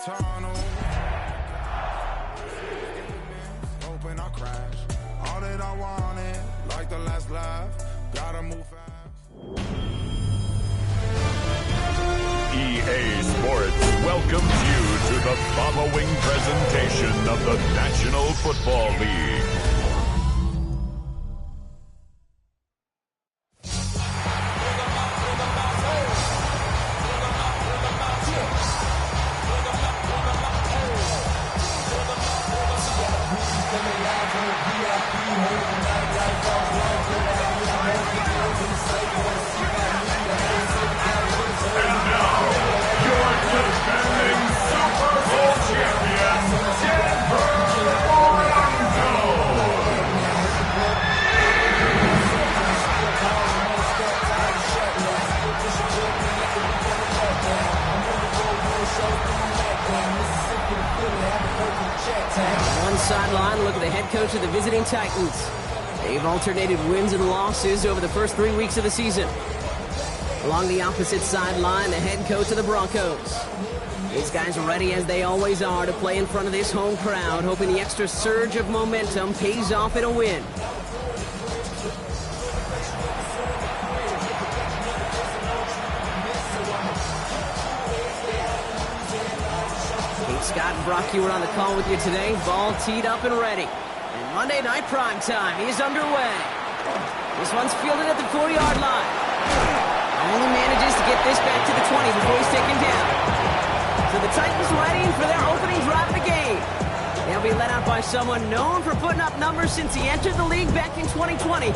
tunnel. Hoping I crash. All that I wanted, like the last laugh. Gotta move fast. EA Sports welcomes you to the following presentation of the National Football League. One sideline, look at the head coach of the visiting Titans. They've alternated wins and losses over the first 3 weeks of the season. Along the opposite sideline, the head coach of the Broncos. These guys are ready, as they always are, to play in front of this home crowd, hoping the extra surge of momentum pays off in a win. Scott and Brock, you were on the call with you today. Ball teed up and ready. And Monday night prime time is underway. This one's fielded at the 40-yard line. Only manages to get this back to the 20 before he's taken down. So the Titans ready for their opening drive of the game. They'll be led out by someone known for putting up numbers since he entered the league back in 2020.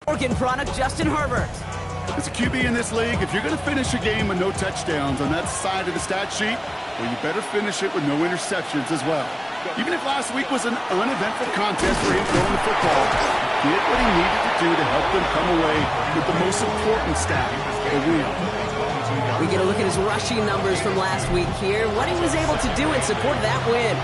Working product, Justin Herbert. As a QB in this league, if you're going to finish a game with no touchdowns on that side of the stat sheet, well, you better finish it with no interceptions as well. Even if last week was an uneventful contest for him throwing the football, he did what he needed to do to help them come away with the most important stat, the win. We get a look at his rushing numbers from last week here, what he was able to do in support of that win.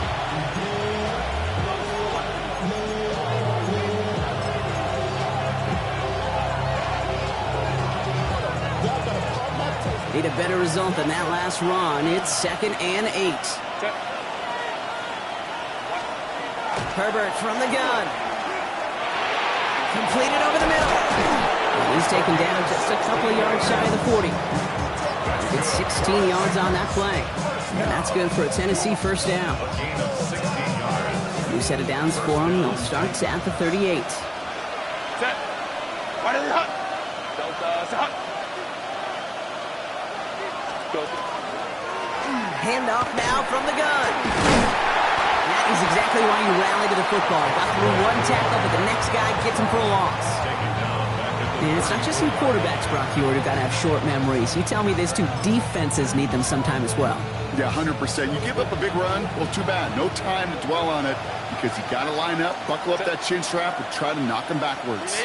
Need a better result than that last run. It's 2nd and 8. Herbert from the gun. Completed over the middle. He's taken down just a couple of yards shy of the 40. It's 16 yards on that play. And that's good for a Tennessee first down. New set of downs for him. They'll start at the 38. Set. Wide is hot. Delta hot. Handoff now from the gun. That is exactly why you rally to the football. Got through one tackle, but the next guy gets him for a loss. And it's not just some quarterbacks, Brock Hewitt, who got to have short memories. You tell me these two defenses need them sometime as well. Yeah, 100%. You give up a big run, well, too bad. No time to dwell on it, because you got to line up, buckle up that chin strap, and try to knock him backwards.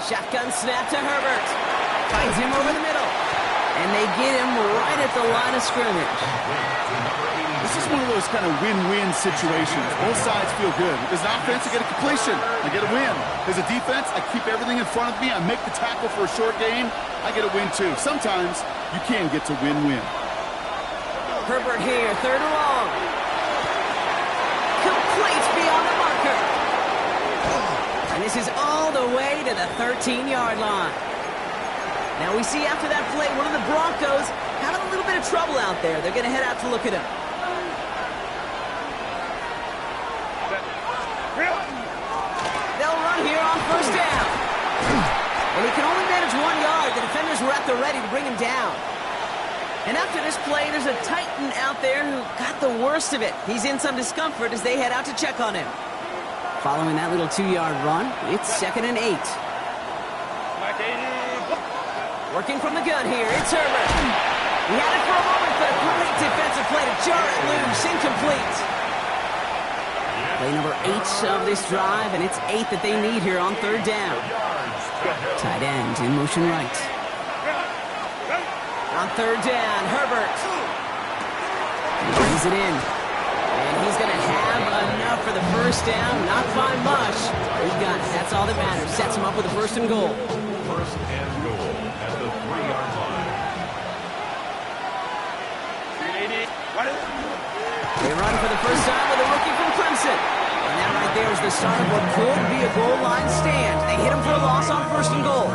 Shotgun snap to Herbert. Finds him over the middle. And they get him right at the line of scrimmage. This is one of those kind of win-win situations. Both sides feel good. As an offense, I get a completion. I get a win. As a defense, I keep everything in front of me. I make the tackle for a short gain. I get a win, too. Sometimes, you can get to win-win. Herbert here, 3rd and long. Complete beyond the marker. And this is all the way to the 13-yard line. Now we see after that play, one of the Broncos having a little bit of trouble out there. They're going to head out to look at him. They'll run here on first down. And he can only manage 1 yard. The defenders were at the ready to bring him down. And after this play, there's a Titan out there who got the worst of it. He's in some discomfort as they head out to check on him. Following that little 2-yard run, it's 2nd and 8. Working from the gun here, it's Herbert. He had it for a moment, but a great defensive play to jar it loose, incomplete. Play number 8 of this drive, and it's 8 that they need here on 3rd down. Tight end in motion right. On 3rd down, Herbert. He brings it in. And he's going to have enough for the 1st down. Not find much. He's got it. That's all that matters. Sets him up with a 1st and goal. 1st and goal at the 3-yard line. They run for the first time with a rookie from Clemson. And that right there is the start of what could be a goal line stand. They hit him for a loss on 1st and goal.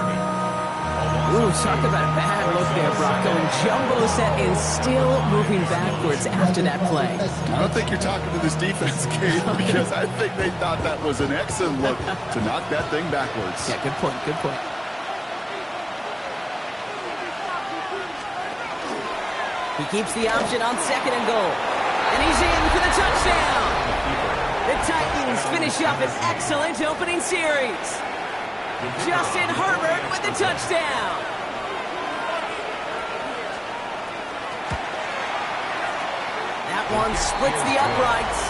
Ooh, talk about a bad look there, Brock. Going jumbo set and still moving backwards after that play. I don't think you're talking to this defense, Kate, because I think they thought that was an excellent look to knock that thing backwards. Yeah, good point, good point. He keeps the option on 2nd and goal. And he's in for the touchdown. The Titans finish up an excellent opening series. Justin Herbert with the touchdown. That one splits the uprights.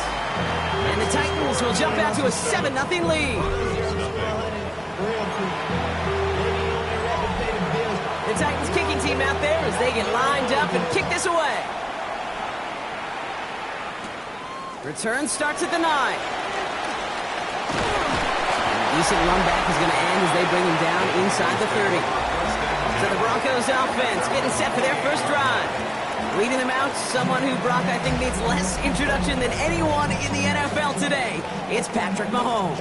And the Titans will jump out to a 7-0 lead. The Titans kicking team out there as they get lined up and kick this away. Return starts at the 9. Decent run back is going to end as they bring him down inside the 30. So the Broncos offense getting set for their first drive. Leading them out, someone who, Brock, I think needs less introduction than anyone in the NFL today. It's Patrick Mahomes.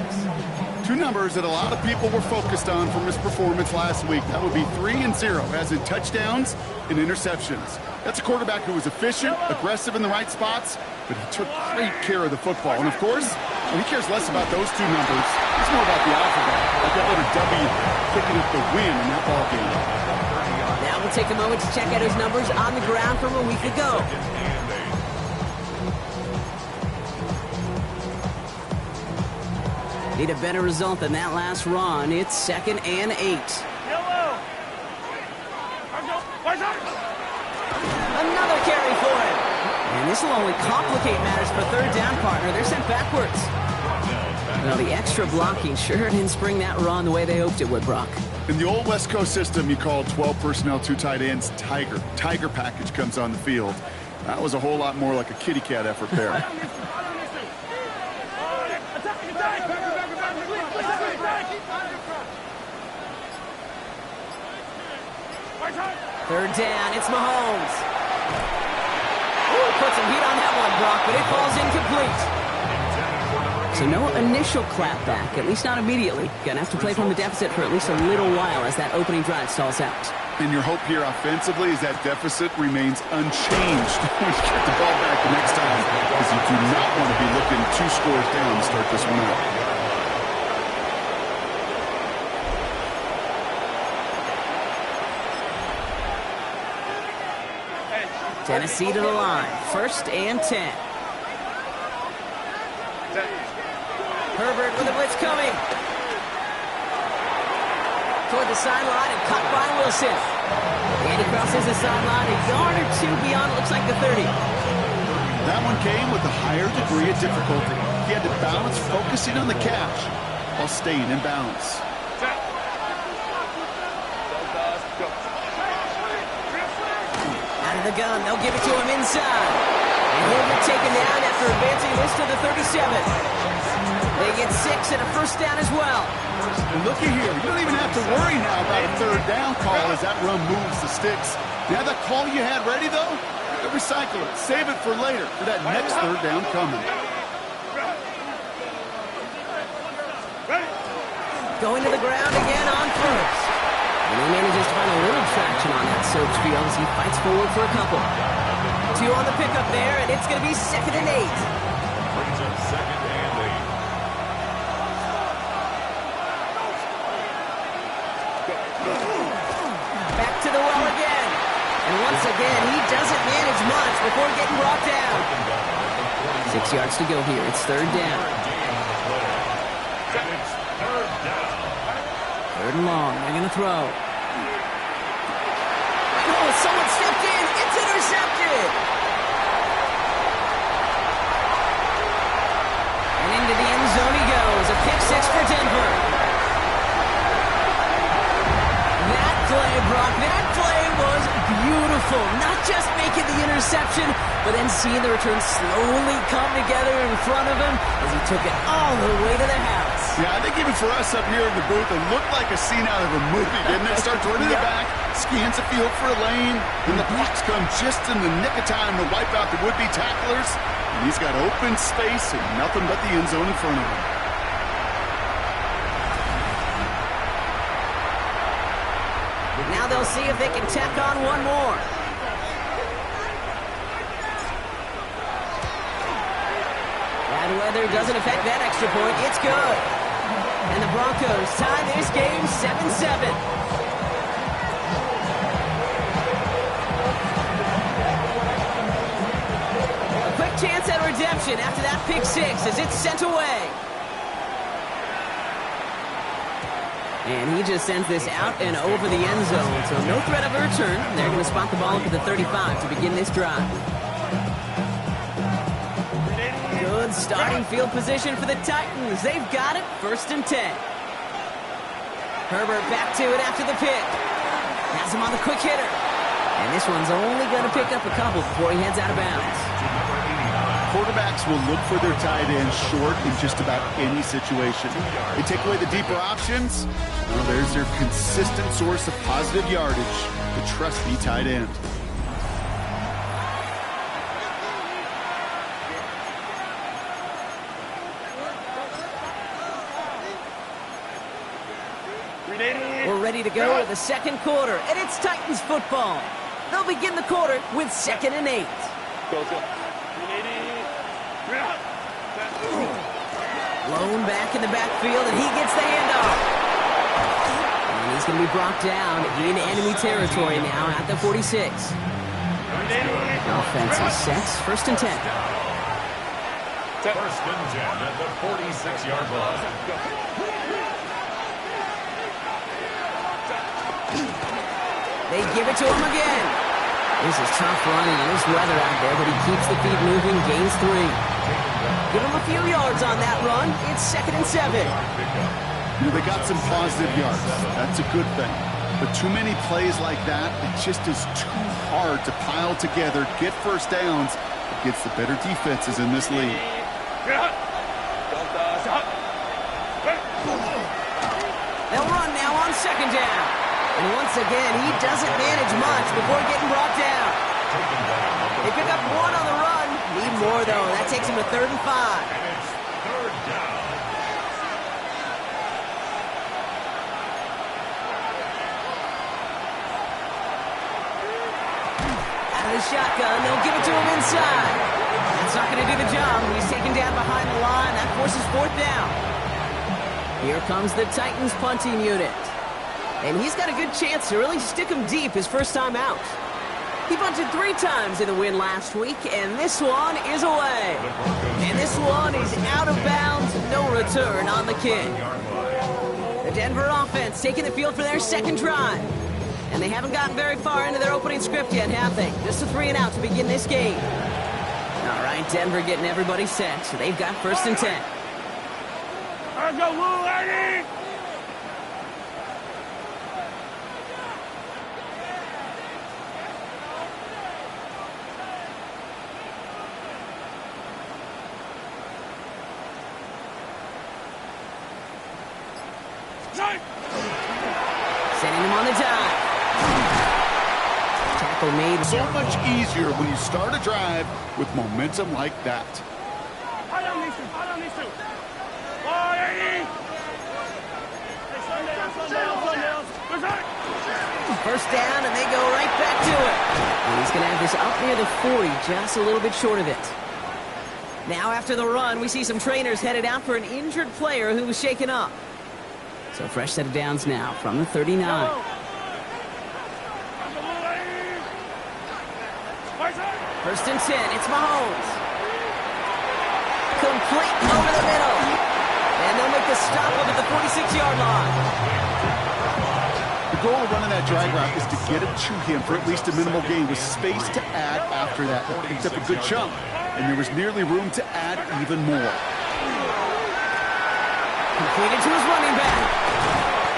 2 numbers that a lot of people were focused on from his performance last week. That would be 3 and 0, as in touchdowns and interceptions. That's a quarterback who was efficient, aggressive in the right spots, but he took great care of the football. And of course, he cares less about those 2 numbers. It's more about the alphabet, like that letter W picking up the win in that ball game. Now we'll take a moment to check out his numbers on the ground from a week ago. Need a better result than that last run. It's 2nd and 8. Another carry for him. And this will only complicate matters for 3rd down, partner. They're sent backwards. Well, the extra blocking sure didn't spring that run the way they hoped it would, Brock. In the old West Coast system, you called 12 personnel, 2 tight ends, Tiger. Tiger package comes on the field. That was a whole lot more like a kitty cat effort there. 3rd down, it's Mahomes. Ooh, put some heat on that one, Brock, but it falls incomplete. So no initial clapback, at least not immediately. Gonna have to play from the deficit for at least a little while as that opening drive stalls out. And your hope here offensively is that deficit remains unchanged when you get the ball back the next time, because you do not want to be looking 2 scores down to start this one out. Tennessee to the line. 1st and 10. Herbert with a blitz coming. Toward the sideline and caught by Wilson. And he crosses the sideline a yard or 2 beyond, looks like the 30. That one came with a higher degree of difficulty. He had to balance focusing on the catch while staying in bounds. The gun, they'll give it to him inside. And he'll get taken down after advancing this to the 37. They get 6 and a 1st down as well. And looky here, you don't even have to worry now about a 3rd down call as that run moves the sticks. You have that call you had ready, though? Recycle it. Save it for later for that next 3rd down coming. Going to the ground again on 1st. And he manages to find a little traction on that search field as he fights forward for a couple. 2 on the pickup there, and it's going to be 2nd and 8. Brings up 2nd and 8. Back to the well again. And once again, he doesn't manage much before getting brought down. 6 yards to go here. It's 3rd down. Third and long. They're going to throw. Oh, someone stepped in. It's intercepted. And into the end zone he goes. A pick six for Denver. That play, Brock, that play was beautiful. Not just making the interception, but then seeing the return slowly come together in front of him as he took it all the way to the house. Yeah, I think even for us up here in the booth, it looked like a scene out of a movie, didn't it? Starts running it back, scans the field for a lane, and the blocks come just in the nick of time to wipe out the would-be tacklers. And he's got open space and nothing but the end zone in front of him. Now they'll see if they can tack on one more. Bad weather doesn't affect that extra point. It's good. And the Broncos tie this game 7-7. A quick chance at redemption after that pick six as it's sent away. And he just sends this out and over the end zone, so no threat of a return. They're going to spot the ball up at the 35 to begin this drive. Good starting field position for the Titans. They've got it, 1st and 10. Herbert back to it after the pick. Has him on the quick hitter. And this one's only going to pick up a couple before he heads out of bounds. Quarterbacks will look for their tight end short in just about any situation. They take away the deeper options. Well, there's their consistent source of positive yardage, the trusty tight end. We're ready to go to the second quarter, and it's Titans football. They'll begin the quarter with 2nd and 8. Blown back in the backfield, and he gets the handoff. And he's going to be brought down in enemy territory now at the 46. Offense is set. 1st and 10. 1st and 10 at the 46-yard line. They give it to him again. This is tough running in this weather out there, but he keeps the feet moving, gains 3. Give him a few yards on that run. It's 2nd and 7. You know, they got some positive yards. That's a good thing. But too many plays like that, it just is too hard to pile together, get first downs against the better defenses in this league. They'll run now on 2nd down. And once again, he doesn't manage much before getting brought down. They pick up 1 on the run. Need more, though. That takes him to 3rd and 5. And it's 3rd down. Out of the shotgun, they'll give it to him inside. That's not going to do the job. He's taken down behind the line. That forces 4th down. Here comes the Titans punting unit. And he's got a good chance to really stick him deep his first time out. He punted 3 times in the win last week, and this one is away. And this one is out of bounds, no return on the kick. The Denver offense taking the field for their 2nd drive. And they haven't gotten very far into their opening script yet, have they? Just a 3 and out to begin this game. All right, Denver getting everybody set. So they've got 1st and 10. Let's go, Lou, Eddie! Sending him on the dive. Tackle made. So much easier when you start a drive with momentum like that. First down, and they go right back to it. And he's going to have this up near the 40, just a little bit short of it. Now after the run, we see some trainers headed out for an injured player who was shaken up. So fresh set of downs now from the 39. 1st and 10, it's Mahomes. Complete over the middle. And they'll make make the stop up at the 46-yard line. The goal of running that drag route is to get it to him for at least a minimal gain with space to add after that. He picked up a good chunk, and there was nearly room to add even more. Completed to his running back.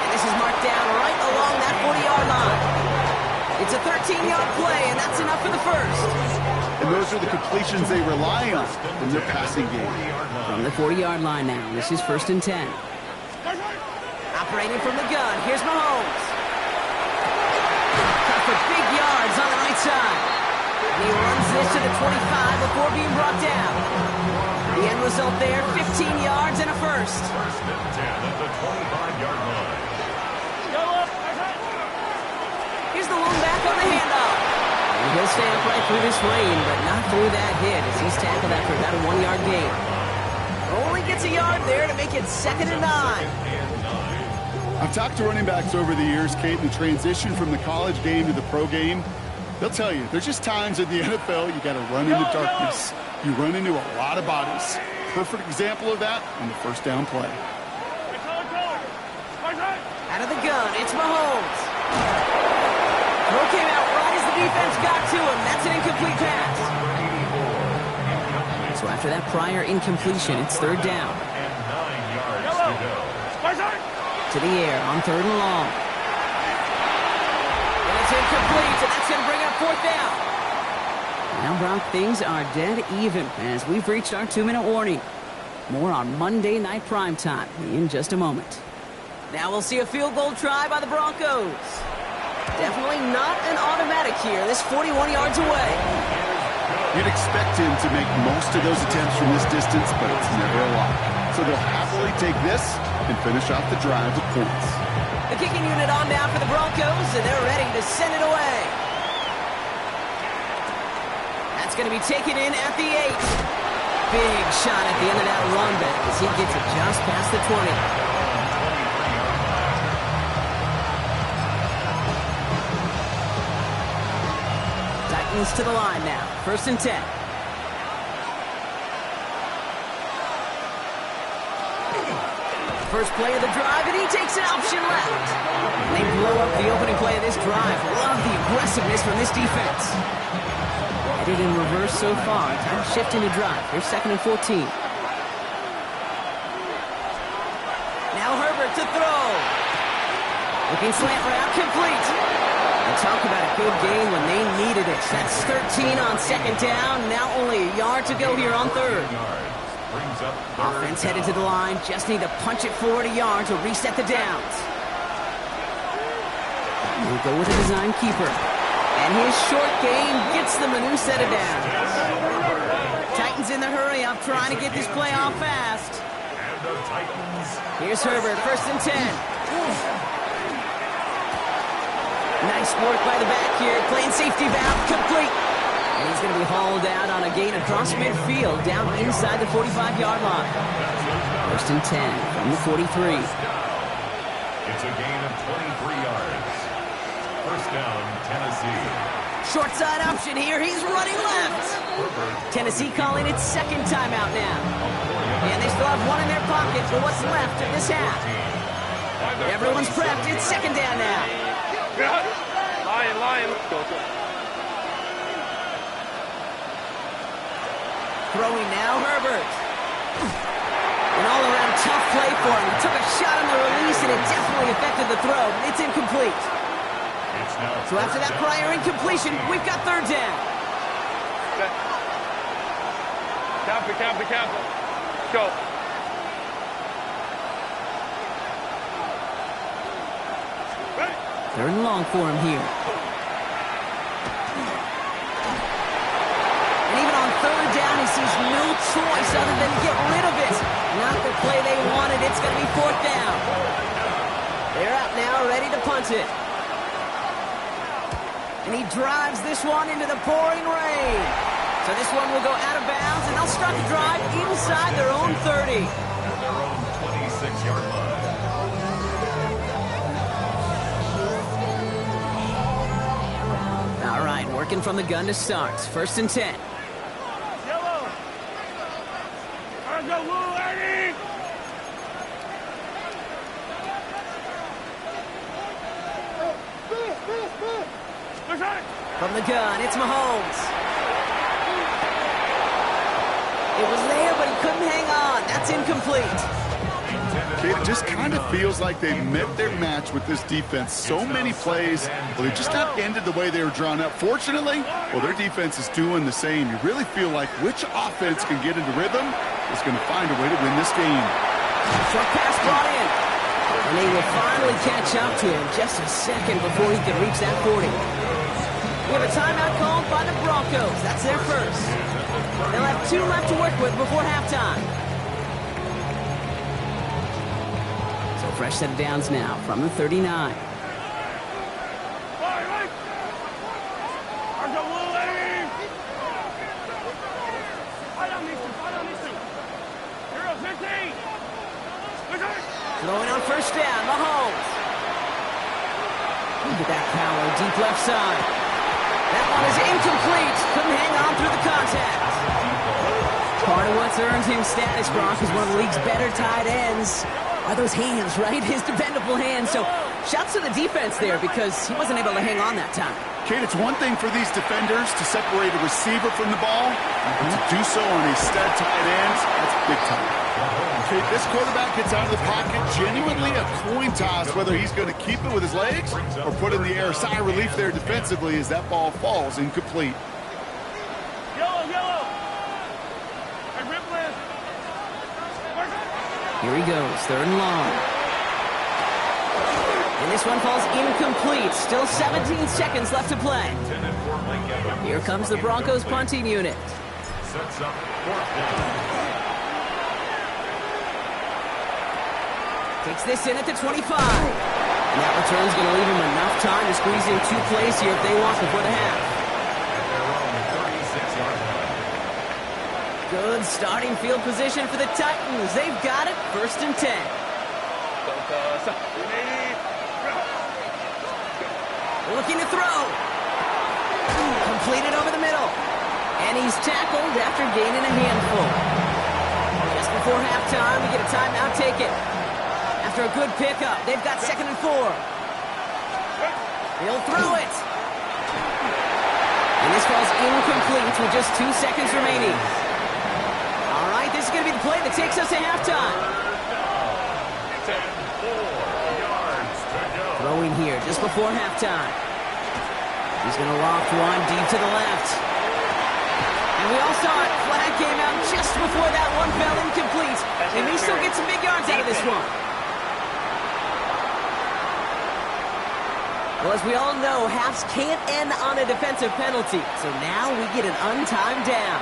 And this is marked down right along that 40-yard line. It's a 13-yard play, and that's enough for the first. And those are the completions they rely on in their passing game. From the 40-yard line now, this is 1st and 10. Operating from the gun, here's Mahomes. Cut for big yards on the right side. And he runs this to the 25 before being brought down. The end result there, 15 yards and a first. 1st and 10 at the 25-yard line. Here's the lone back on the handoff. And he'll stay upright through this rain, but not through that hit as he's tackled after about a 1-yard gain. Only gets a yard there to make it 2nd and 9. I've talked to running backs over the years, Kate, in the transition from the college game to the pro game. They'll tell you, there's just times in the NFL you got to run into darkness. You run into a lot of bodies. Perfect example of that on the 1st down play. Out of the gun, it's Mahomes. Throw came out right as the defense got to him. That's an incomplete pass. So after that prior incompletion, it's 3rd down. And 9 yards to go. To the air on 3rd and long. And it's incomplete, and that's going to bring up 4th down. Now, Brock, things are dead even as we've reached our 2-minute warning. More on Monday Night Primetime in just a moment. Now we'll see a field goal try by the Broncos. Definitely not an automatic here. This 41 yards away. You'd expect him to make most of those attempts from this distance, but it's never a lot. So they'll happily take this and finish off the drive with points. The kicking unit on now for the Broncos, and they're ready to send it away. That's going to be taken in at the 8. Big shot at the end of that run back as he gets it just past the 20. To the line now. 1st and 10. First play of the drive, and he takes an option left. They blow up the opening play of this drive. Love the aggressiveness from this defense. Headed in reverse so far. Time to shift into drive. Here's 2nd and 14. Now Herbert to throw. Looking slant route, complete. And talk about a good game when they needed it. That's 13 on 2nd down. Now only a yard to go here on 3rd. Offense headed to the line. Just need to punch it forward a yard to reset the downs. We'll go with a design keeper. And his short game gets them a new set of downs. Titans in the hurry-up trying to get this play off fast. And the Titans. Here's Herbert, 1st and 10. Nice work by the back here, playing safety valve, complete. And he's going to be hauled out on a gain across midfield, down inside the 45-yard line. 1st and 10 from the 43. It's a gain of 23 yards. 1st down, Tennessee. Short side option here, he's running left. Tennessee calling its 2nd timeout now. And they still have one in their pocket for what's left of this half. Everyone's prepped, it's 2nd down now. Lion. Throwing now, Herbert. An all-around tough play for him. He took a shot on the release, and it definitely affected the throw. It's incomplete. So after that prior incompletion, we've got 3rd down. Cap. Go. 3rd and long for him here. And even on 3rd down, he sees no choice other than to get rid of it. Not the play they wanted. It's going to be 4th down. They're out now, ready to punt it. And he drives this one into the pouring rain. So this one will go out of bounds, and they'll start the drive inside their own 30. At their own 26-yard line. All right, working from the gun to start. 1st and 10. Yellow. Go, Lou, Eddie. From the gun, it's Mahomes. It was there, but he couldn't hang on. That's incomplete. It just kind of feels like they met their match with this defense. So many plays, well, they just not ended the way they were drawn up. Fortunately, well, their defense is doing the same. You really feel like which offense can get into rhythm is going to find a way to win this game. Short pass brought in. And they will finally catch up to him just a second before he can reach that 40. We have a timeout called by the Broncos. That's their first. They'll have 2 left to work with before halftime. So fresh set of downs now from the 39. Throwing on first down, Mahomes. Look at that power, deep left side. That one is incomplete. Couldn't hang on through the contact. Part of what's earned him status, Brock, is one of the league's better tight ends. Are those hands, right? His dependable hands. So shouts to the defense there because he wasn't able to hang on that time. Kate, it's one thing for these defenders to separate a receiver from the ball, but to do so on a stud tight end, that's big time. Kate, this quarterback gets out of the pocket, genuinely a coin toss whether he's going to keep it with his legs or put in the air. Sigh of relief there defensively as that ball falls incomplete. Yellow. Here he goes, 3rd and long. And this one falls incomplete. Still 17 seconds left to play. Here comes the Broncos punting unit. Sets up 4th down. Takes this in at the 25. And that return's going to leave him enough time to squeeze in 2 plays here if they want before the half. Good starting field position for the Titans. They've got it, 1st and 10. Looking to throw. Completed over the middle. And he's tackled after gaining a handful. Just before halftime, we get a timeout taken. After a good pickup, they've got 2nd and 4. He'll throw it. And this falls incomplete with just 2 seconds remaining. All right, this is going to be the play that takes us to halftime. 10, 4 yards to go. Throwing here just before halftime. He's going to loft one deep to the left. And we all saw it. Flag came out just before that one fell incomplete. They may still get some big yards out of this one. Well, as we all know, halves can't end on a defensive penalty. So now we get an untimed down.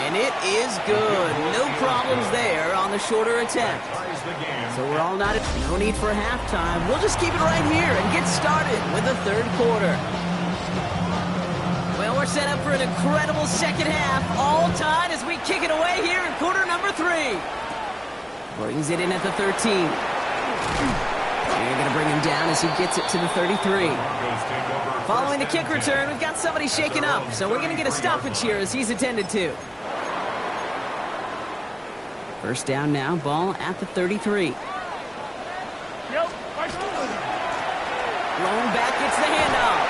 And it is good. No problems there on the shorter attempt. So we're all not, no need for halftime. We'll just keep it right here and get started with the 3rd quarter. Well, we're set up for an incredible second half. All tied as we kick it away here in quarter number 3. Brings it in at the 13. They're going to bring him down as he gets it to the 33. Following the kick return, we've got somebody shaken up, so we're going to get a stoppage here as he's attended to. First down now, ball at the 33. Blown back, gets the handoff.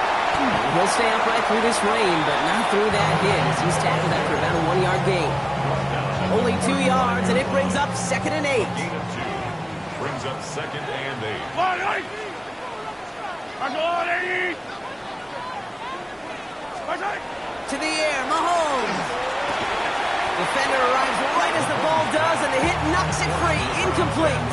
He'll stay upright through this rain, but not through that hit as he's tackled after about a 1-yard gain. Only 2 yards, and it brings up 2nd and 8. Brings up 2nd and 8. To the air, Mahomes. Defender arrives right as the ball does, and the hit knocks it free. Incomplete.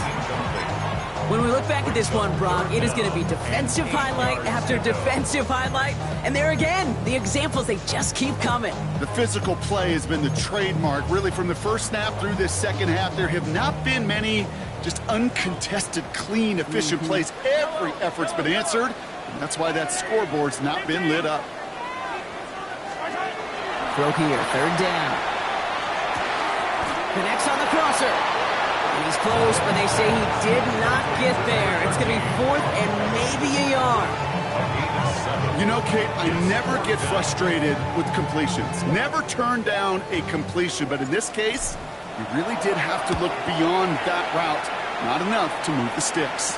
When we look back at this one, Brock, it is going to be defensive highlight after defensive highlight. And there again, the examples, they just keep coming. The physical play has been the trademark, really, from the first snap through this second half. There have not been many just uncontested, clean, efficient plays. Every effort's been answered, and that's why that scoreboard's not been lit up. Throw here, 3rd down. Connects on the crosser. And he's close, but they say he did not get there. It's going to be 4th and maybe a yard. You know, Kate, I never get frustrated with completions. Never turn down a completion, but in this case, you really did have to look beyond that route. Not enough to move the sticks.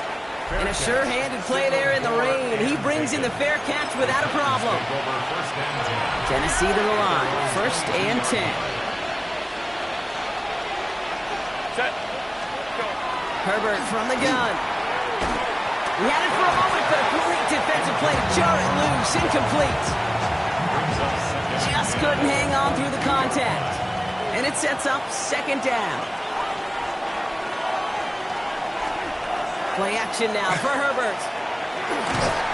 And a sure-handed play there in the rain. He brings in the fair catch without a problem. Tennessee to the line. 1st and 10. Set. Go. Herbert from the gun. He had it for a moment, but a great defensive play to jar it loose. Incomplete. Just couldn't hang on through the contact. And it sets up 2nd down. Play action now for Herbert.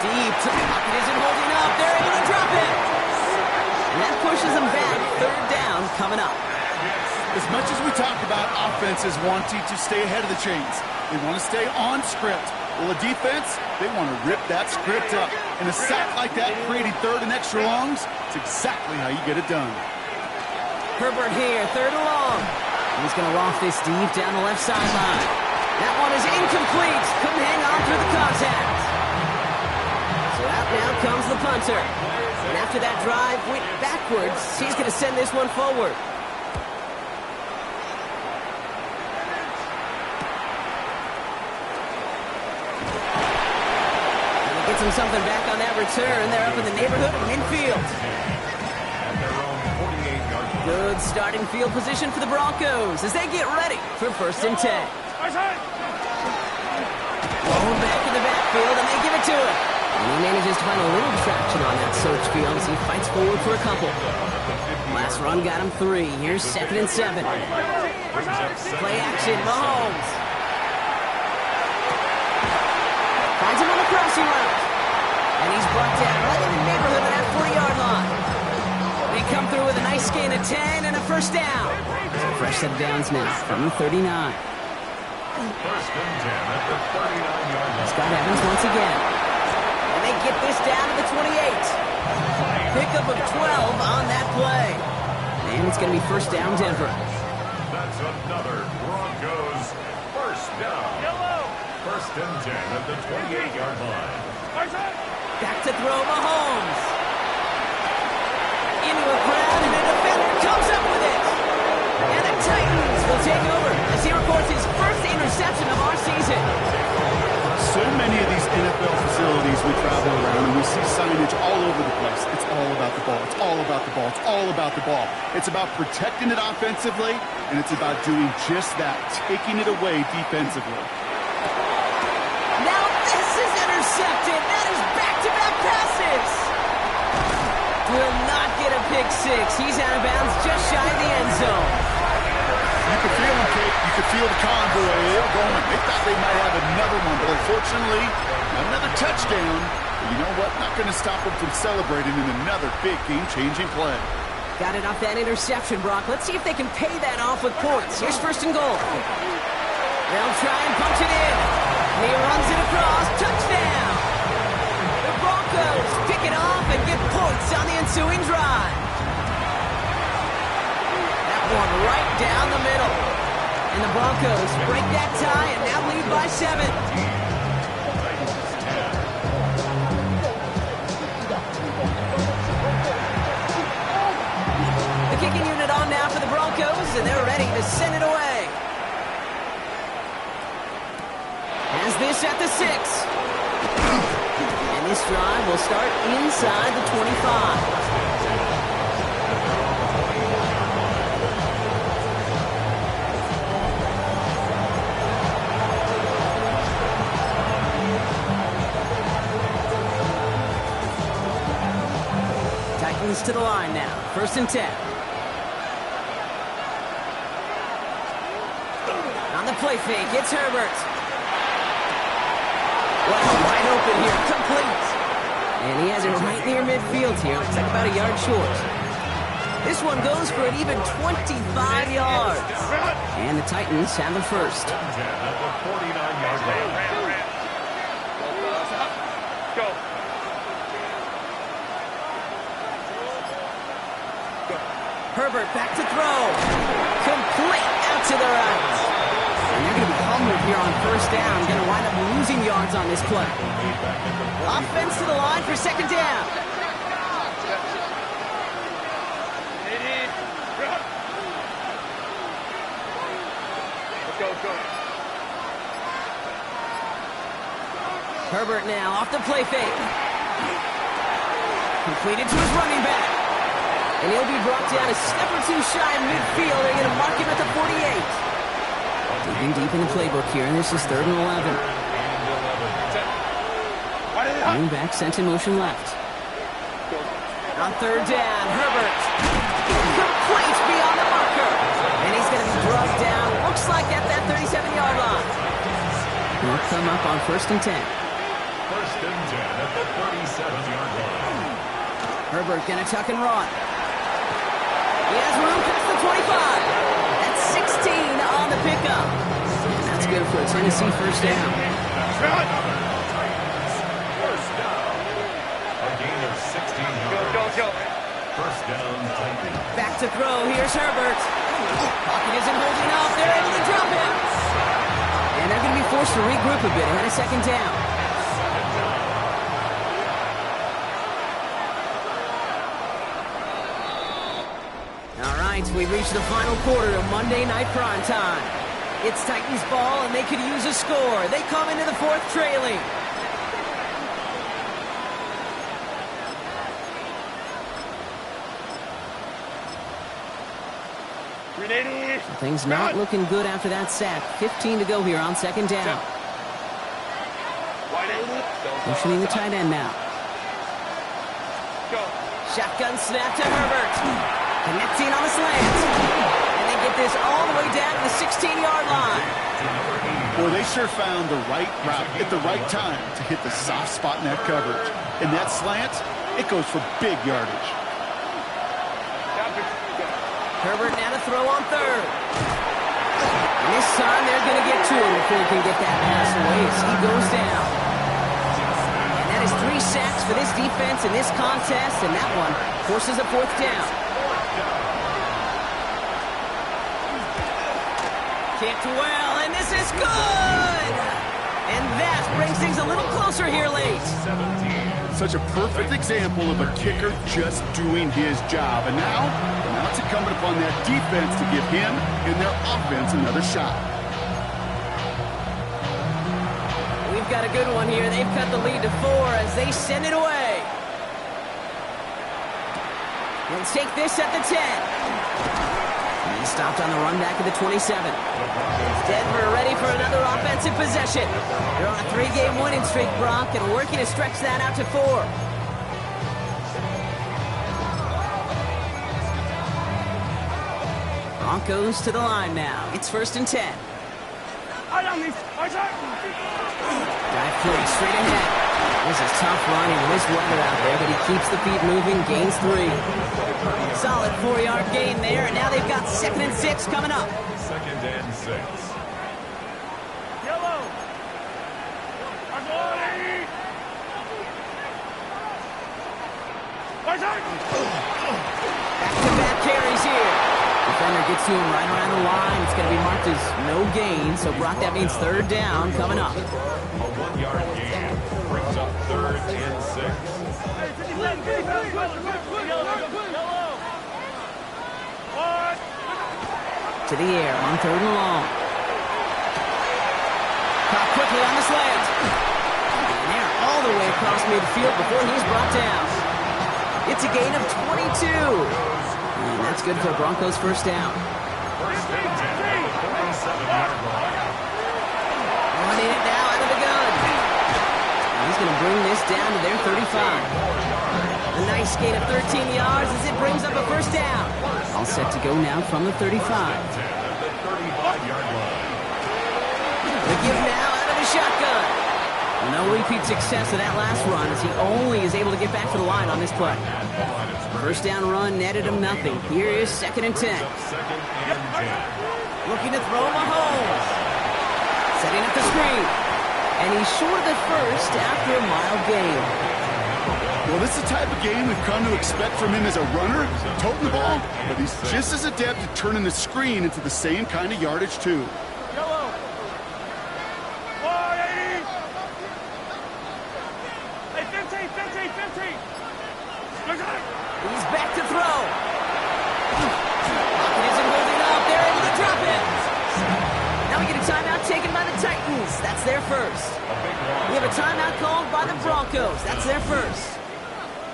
Deep to the pocket, isn't holding up. They're able to drop it. And that pushes them back. 3rd down coming up. As much as we talk about offenses wanting to stay ahead of the chains, they want to stay on script. Well, the defense, they want to rip that script up. And a sack like that, creating 3rd and extra longs, it's exactly how you get it done. Herbert here, 3rd and long. He's going to loft this deep down the left sideline. That one is incomplete. Couldn't hang on through the contact. So out now comes the punter. And after that drive went backwards, he's going to send this one forward. Gets him something back on that return. They're up in the neighborhood of midfield. Good starting field position for the Broncos as they get ready for 1st and 10. Blown back in the backfield, and they give it to him. And he manages to find a little traction on that search field as he fights forward for a couple. Last run got him 3. Here's 2nd and 7. Play action, Mahomes. Finds him on the crossing route. And he's brought down right in the neighborhood of that 40-yard line. They come through with a nice gain of 10 and a 1st down. So fresh set of downs now from the 39. 1st and 10 at the 39-yard line. Scott Evans once again. And they get this down to the 28. Pickup of 12 on that play. And it's going to be 1st down Denver. That's another Broncos 1st down. 1st and 10 at the 28-yard line. Back to throw Mahomes. Into a crowd, and a defender comes up with it. And the Titans will take over as he records his 1st interception of our season. So many of these NFL facilities we travel around and we see signage all over the place. It's all about the ball. It's all about the ball. It's all about the ball. It's about protecting it offensively, and it's about doing just that, taking it away defensively. Now this is intercepted. That is back-to-back passes. Will not get a pick 6. He's out of bounds just shy of the end zone. You could feel them, Kate. You could feel the convoy. They were going. They thought they might have another one, but unfortunately, another touchdown. But you know what? Not going to stop them from celebrating in another big game-changing play. Got it off that interception, Brock. Let's see if they can pay that off with points. Here's 1st and goal. They'll try and punch it in. He runs it across. Touchdown! The Broncos pick it off and get points on the ensuing drive. That one right down the middle. And the Broncos break that tie and now lead by 7. The kicking unit on now for the Broncos, and they're ready to send it away. Has this at the 6. And this drive will start inside the 25. Titans to the line now. 1st and 10. On the play fake, it's Herbert. Well, wide open here, complete. And he has it right near midfield here. Looks like about a yard short. This one goes for an even 25 yards. And the Titans have the 1st. Go. Herbert back to throw. Complete out to the right. And they're going to be hungry here on 1st down. Going to wind up losing yards on this play. Offense to the line for 2nd down. Let's go. Herbert now off the play fake. Completed to his running back. And he'll be brought down a step or two shy in midfield. They're going to mark him at the 48. Digging deep in the playbook here, and this is 3rd and 11. Running back sent in motion left. On 3rd down, Herbert. Complete beyond the marker. And he's going to be drugged down. Looks like at that 37-yard line. He'll come up on 1st and 10. 1st and 10 at the 37-yard line. Herbert going to tuck and run. He has room past the 25. That's 16 on the pickup. That's good for a Tennessee 1st down. First down. A gain of 16 yards. Go. 1st down, Titans. Back to throw. Here's Herbert. Pocket isn't holding up. They're able to drop him. And they're going to be forced to regroup a bit ahead of 2nd down. All right, we've reached the final quarter of Monday Night Prime Time. It's Titans ball, and they could use a score. They come into the 4th trailing. Things not looking good after that sack. 15 to go here on 2nd down. Motioning the tight end now. Shotgun snap to Herbert. Connecting on the slant. And they get this all the way down to the 16-yard line. Boy, they sure found the right route at the right time to hit the soft spot in that coverage. And that slant, it goes for big yardage. Herbert now to throw on 3rd. And this time they're going to get to him before he can get that pass away as he goes down. And that is 3 sacks for this defense in this contest, and that one forces a 4th down. Kicked well, and this is good! And that brings things a little closer here late. Such a perfect example of a kicker just doing his job. And now it's incumbent upon that defense to give him and their offense another shot. We've got a good one here. They've cut the lead to 4 as they send it away. They'll take this at the 10. And he stopped on the run back at the 27. Denver ready for another offensive possession. They're on a 3-game winning streak, Brock, and working to stretch that out to 4. Broncos to the line now. It's 1st and 10. Dive play straight ahead. This is tough running in this weather out there, but he keeps the feet moving, gains 3. Solid 4-yard gain there, and now they've got 2nd and 6 coming up. 2nd and 6. Back-to-back carries here. Defender gets to him right around the line. It's going to be marked as no gain, so Brock, that means 3rd down coming up. A 1-yard gain brings up 3rd and 6. To the air on 3rd and long. Caught quickly on the slant. And they're all the way across midfield before he's brought down. It's a gain of 22. And that's good for Broncos' 1st down. 1st and 10 at the 47-yard line. Running it now out of the gun. And he's going to bring this down to their 35. A nice gain of 13 yards as it brings up a 1st down. All set to go now from the 35. 10 at the 35-yard line. The give now out of the shotgun. No repeat success of that last run as he only is able to get back to the line on this play. 1st down run netted him nothing. Here is 2nd and 10. 2nd and 10. Looking to throw Mahomes. Setting up the screen. And he's short of the 1st after a mild gain. Well, this is the type of game we've come to expect from him as a runner, toting the ball, but he's just as adept at turning the screen into the same kind of yardage, too. He's back to throw. Pocket isn't holding up. They're able to drop it. Now we get a timeout taken by the Titans. That's their 1st. We have a a timeout called by the Broncos. That's their first.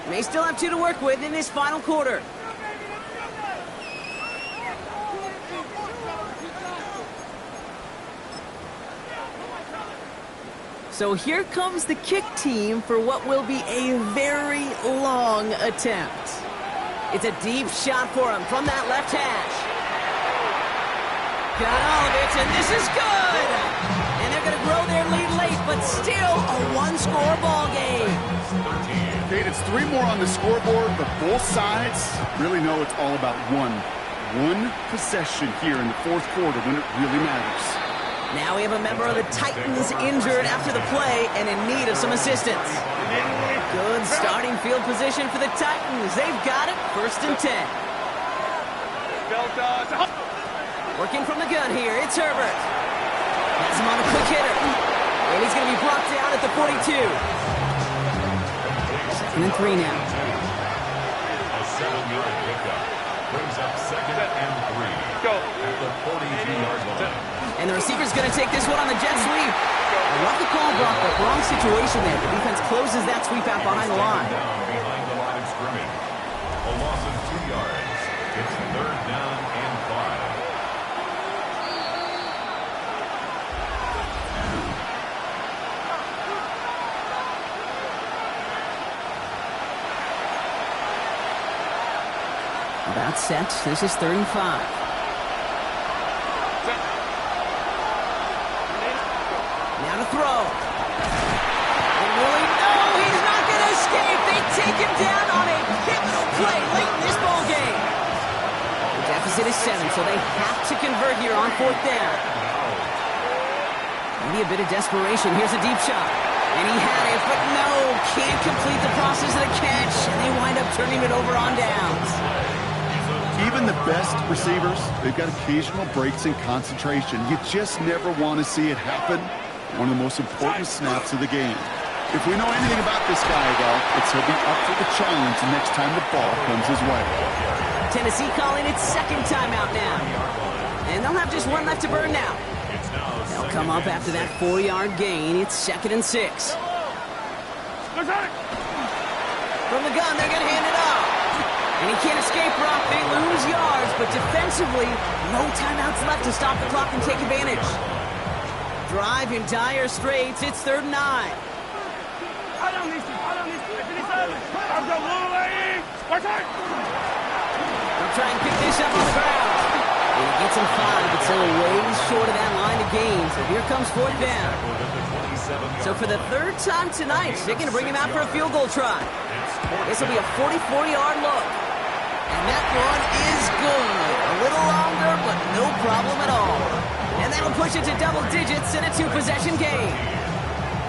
They still have 2 to work with in this final quarter. So here comes the kick team for what will be a very long attempt. It's a deep shot for him from that left hash. Got all of it, and this is good! And they're going to grow their lead late, but still a one-score ball game. Kate, it's 3 more on the scoreboard, but both sides really know it's all about one possession here in the fourth quarter when it really matters. Now we have a member of the Titans injured after the play and in need of some assistance. Good starting field position for the Titans. They've got it, 1st and 10. Working from the gun here, it's Herbert. Has him on a quick hitter. And he's going to be brought down at the 42. 2nd and 3 now. A 7-yard pickup brings up 2nd and 3 at the 42-yard line. And the receiver's going to take this one on the jet sweep. I love the call, Brock, but wrong situation there. The defense closes that sweep out behind the line. Down behind the line of scrimmage. A loss of 2 yards. It's 3rd down and 5. About set. This is 3rd and 5. Now to throw. And Willie, no, he's not going to escape. They take him down on a pivotal play late in this ball game. The deficit is 7, so they have to convert here on 4th down. Maybe a bit of desperation. Here's a deep shot. And he had it, but no, can't complete the process of the catch. And they wind up turning it over on downs. Even the best receivers, they've got occasional breaks in concentration. You just never want to see it happen. One of the most important snaps of the game. If we know anything about this guy, though, it's he'll be up for the challenge the next time the ball comes his way. Tennessee calling its 2nd timeout now. And they'll have just 1 left to burn now. They'll come up after that 4-yard gain. It's 2nd and 6. From the gun, they're going to hand it off. And he can't escape, Brock. They lose yards, but defensively, no timeouts left to stop the clock and take advantage. Drive in dire straits. It's 3rd and 9. They'll try and pick this up on the ground. And he gets him 5, but still a ways short of that line of gain. So here comes 4th down. So for the 3rd time tonight, they're going to bring him out for a field goal try. This will be a 44-yard look. And that one is good. A little longer, but no problem at all. And that'll push it to double digits in a 2-possession game.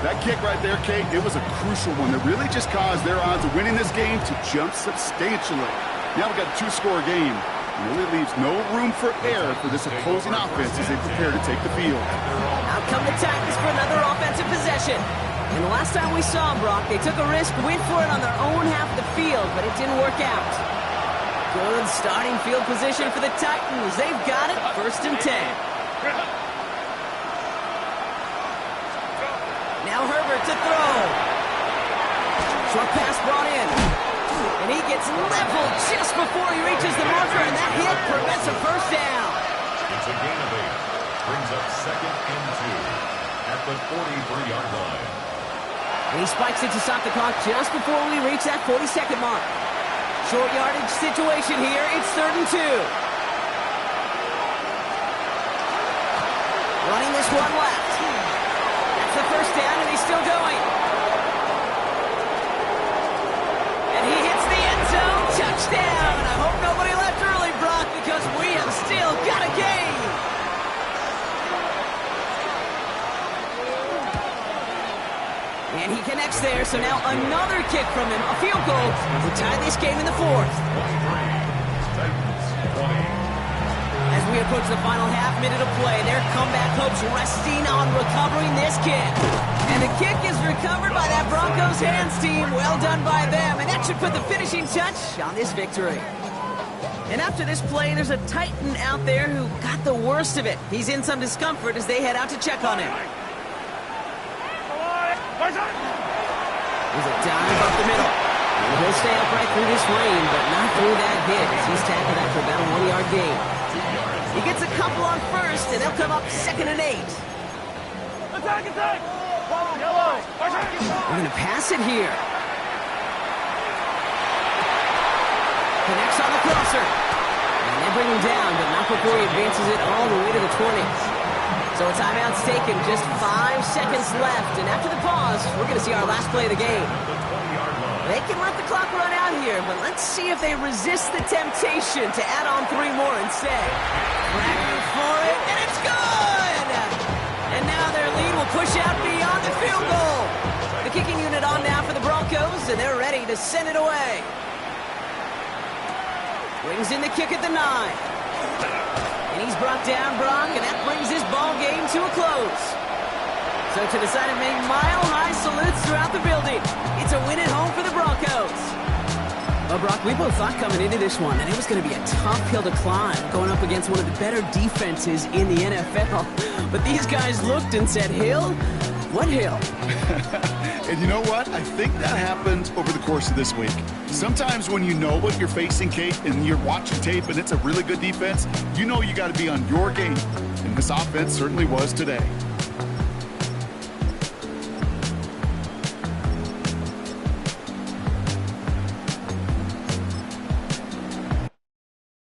That kick right there, Kate, it was a crucial one that really just caused their odds of winning this game to jump substantially. Now we've got a 2-score game. It really leaves no room for error for this opposing offense as they prepare to take the field. Out come the Titans for another offensive possession. And the last time we saw them, Brock, they took a risk, went for it on their own half of the field, but it didn't work out. Good starting field position for the Titans. They've got it, 1st and 10. Now Herbert to throw. Short pass brought in. And he gets leveled just before he reaches the marker, and that hit prevents a 1st down. It's a gain of 8. Brings up 2nd and 2 at the 43-yard line. And he spikes it to stop the clock just before we reach that 42nd mark. Short yardage situation here. It's 3rd and 2. Running this one left. That's the 1st down, and he's still going. And he hits the end zone. Touchdown. I hope nobody left early, Brock, because we have still got a game. And he connects there, so now another kick from him, a field goal to tie this game in the 4th. As we approach the final half minute of play, their comeback hopes resting on recovering this kick. And the kick is recovered by that Broncos hands team. Well done by them, and that should put the finishing touch on this victory. And after this play, there's a Titan out there who got the worst of it. He's in some discomfort as they head out to check on him. There's a dive up the middle. And he'll stay upright through this rain, but not through that hit as he's tackled after about a 1-yard gain. He gets a couple on first, and they'll come up 2nd and 8. Attack, attack! Yellow! We're going to pass it here. Connects on the crosser. And they bring him down, but not before he advances it all the way to the 20. So a timeout's taken, just 5 seconds left. And after the pause, we're going to see our last play of the game. They can let the clock run out here, but let's see if they resist the temptation to add on 3 more instead. Cracking for it, and it's good! And now their lead will push out beyond the field goal. The kicking unit on now for the Broncos, and they're ready to send it away. Brings in the kick at the 9. And he's brought down, Brock, and that brings this ball game to a close. So to the side of Maine, mile-high salutes throughout the building. It's a win at home for the Broncos. Well, Brock, we both thought coming into this one that it was going to be a tough hill to climb, going up against one of the better defenses in the NFL. But these guys looked and said, Hill? What hill? And you know what? I think that happened over the course of this week. Sometimes when you know what you're facing, Kate, and you're watching tape and it's a really good defense, you know you got to be on your game. And this offense certainly was today.